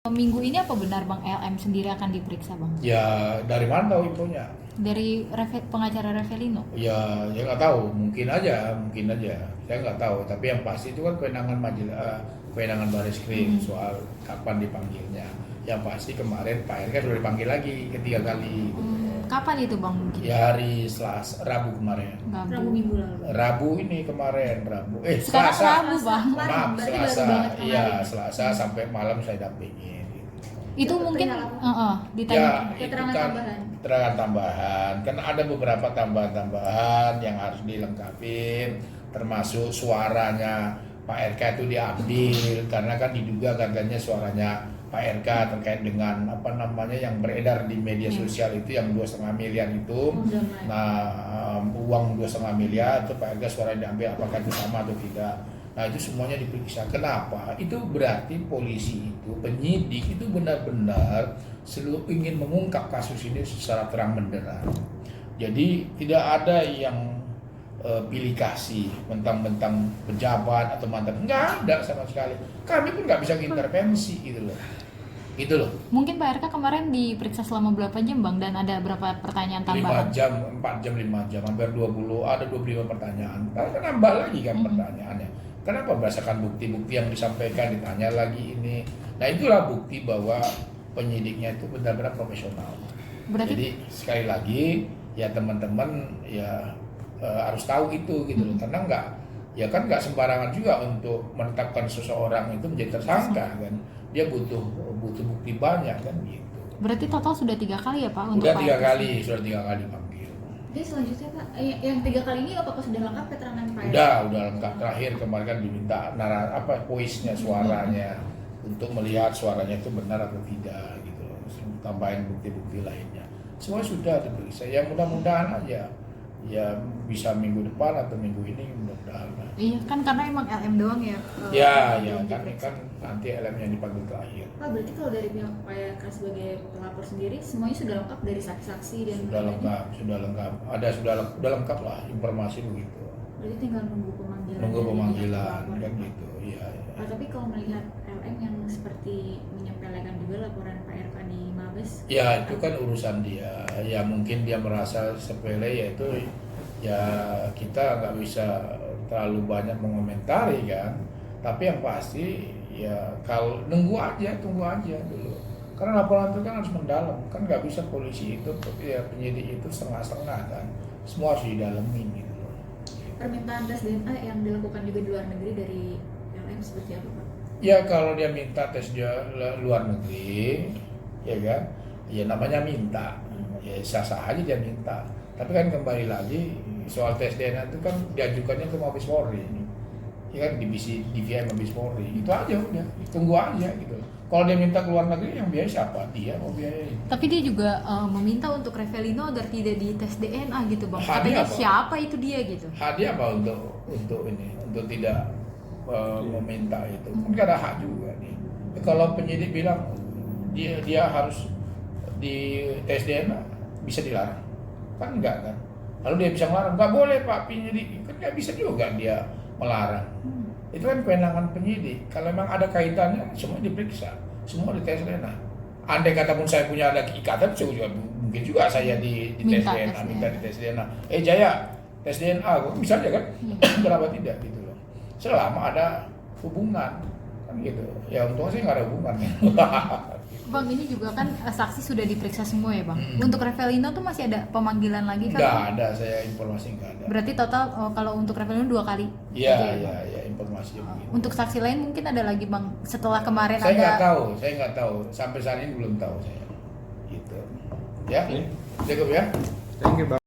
Minggu ini apa benar Bang LM sendiri akan diperiksa Bang? Ya dari mana tahu infonya? Dari pengacara Revelino? Ya nggak tahu, mungkin aja. Saya nggak tahu. Tapi yang pasti itu kan kewenangan kewenangan Bareskrim soal kapan dipanggilnya. Yang pasti kemarin Pak RK sudah dipanggil lagi ketiga kali. Kapan itu Bang mungkin? Ya hari Selasa, Rabu kemarin. Rabu minggu lalu. Rabu ini kemarin, Rabu. Sekarang Selasa. Rabu Bang. Maaf, Berarti Selasa. baru banget kemarin. Iya, Selasa sampai malam saya dampingin. Itu Ya, mungkin perihal ditanya. Ya, itu Keterangan kan tambahan. keterangan tambahan. Kan ada beberapa tambahan-tambahan yang harus dilengkapi, termasuk suaranya Pak RK itu diambil karena kan diduga katanya suaranya Pak RK terkait dengan apa namanya yang beredar di media sosial itu yang 2,5 miliar itu. Nah, uang 2,5 miliar itu Pak RK suaranya diambil, apakah itu sama atau tidak? Nah, itu semuanya diperiksa. Kenapa? Itu berarti polisi itu, penyidik itu benar-benar ingin mengungkap kasus ini secara terang benderang. Jadi tidak ada yang pilih kasih mentang-mentang pejabat atau mantan, nggak ada sama sekali. Kami pun nggak bisa intervensi gitu loh. Mungkin Pak RK kemarin diperiksa selama berapa jam Bang dan ada berapa pertanyaan 5 tambahan? jam, 4 jam, 5 jam, hampir 20, ada 25 pertanyaan. Kan nambah lagi kan pertanyaannya. Kenapa? Berdasarkan bukti-bukti yang disampaikan, ditanya lagi ini. Nah, itulah bukti bahwa penyidiknya itu benar-benar profesional. Berarti Jadi sekali lagi ya teman-teman ya harus tahu itu gitu loh. Karena nggak sembarangan juga untuk menetapkan seseorang itu menjadi tersangka kan. Dia butuh bukti banyak kan gitu. berarti total sudah 3 kali ya Pak untuk Sudah Pak 3 RK? kali panggil. Jadi selanjutnya Pak, yang 3 kali ini apakah sudah lengkap keterangan Pak? Udah lengkap. Terakhir kemarin kan diminta voice-nya, suaranya untuk melihat suaranya itu benar atau tidak gitu loh. Tambahin bukti-bukti lainnya. Semua sudah diperiksa. Ya mudah-mudahan aja ya bisa minggu depan atau minggu ini mudah-mudahan. Iya kan karena emang LM doang ya. Ya belum kan diperiksa. nanti LM yang dipanggil terakhir. Pak, berarti kalau dari pihak Pak RK sebagai pelapor sendiri semuanya sudah lengkap dari saksi-saksi dan Sudah lain-lain? lengkap. Sudah lengkap lah informasi begitu. Berarti tinggal nunggu pemanggilan. Nunggu dari pemanggilan pelapor. kan gitu. Iya. Pak, tapi kalau melihat LM yang seperti menyepelekan juga laporan Pak RK di Mabes. Ya itu kan urusan dia. Ya mungkin dia merasa sepele, yaitu ya kita nggak bisa terlalu banyak mengomentari kan. Tapi yang pasti ya kalau tunggu aja dulu. Karena laporan itu kan harus mendalam. Kan nggak bisa polisi itu ya penyidik itu setengah-setengah kan. Semua harus didalamin gitu loh. Permintaan tes DNA yang dilakukan juga di luar negeri dari LM seperti apa Pak? Ya kalau dia minta tes dia luar negeri, ya kan, ya namanya minta, ya sah-sah aja dia minta. Tapi kan kembali lagi soal tes DNA itu kan diajukannya ke Mabes Polri, ya kan divisi DVI Mabes Polri, itu aja udah, tunggu aja gitu. Kalau dia minta ke luar negeri yang biaya siapa? Dia mau biayain. Tapi dia juga meminta untuk Revelino agar tidak dites DNA gitu Bang. Hadiah Katanya apa? siapa itu dia gitu. Hadiah apa untuk tidak meminta itu? Kan gak ada hak juga nih. Kalau penyidik bilang dia harus di tes DNA, bisa dilarang? Kan enggak kan? Lalu dia bisa melarang? Nggak boleh Pak penyidik, kan nggak bisa juga dia melarang. Itu kan kewenangan penyidik. Kalau memang ada kaitannya, semua diperiksa, semua dites DNA. Andai kata pun saya punya ada ikatan, saya juga mungkin juga saya di tes Minta DNA, tes minta DNA. di tes DNA. Jaya, tes DNA, bisa aja kan? Kenapa tidak gitu loh? Selama ada hubungan, kan gitu. Ya untungnya sih nggak ada hubungan. Bang ini juga kan saksi sudah diperiksa semua ya Bang. Untuk Revelino tuh masih ada pemanggilan lagi kan? Nggak Bang? ada, saya informasi nggak ada. Berarti total kalau untuk Revelino 2 kali. Iya, aja ya, Bang? iya, informasinya begitu. Untuk saksi lain mungkin ada lagi Bang setelah kemarin Saya nggak ada. tahu, sampai saat ini belum tahu saya. Gitu. Ya, cukup ya. Thank you, Bang.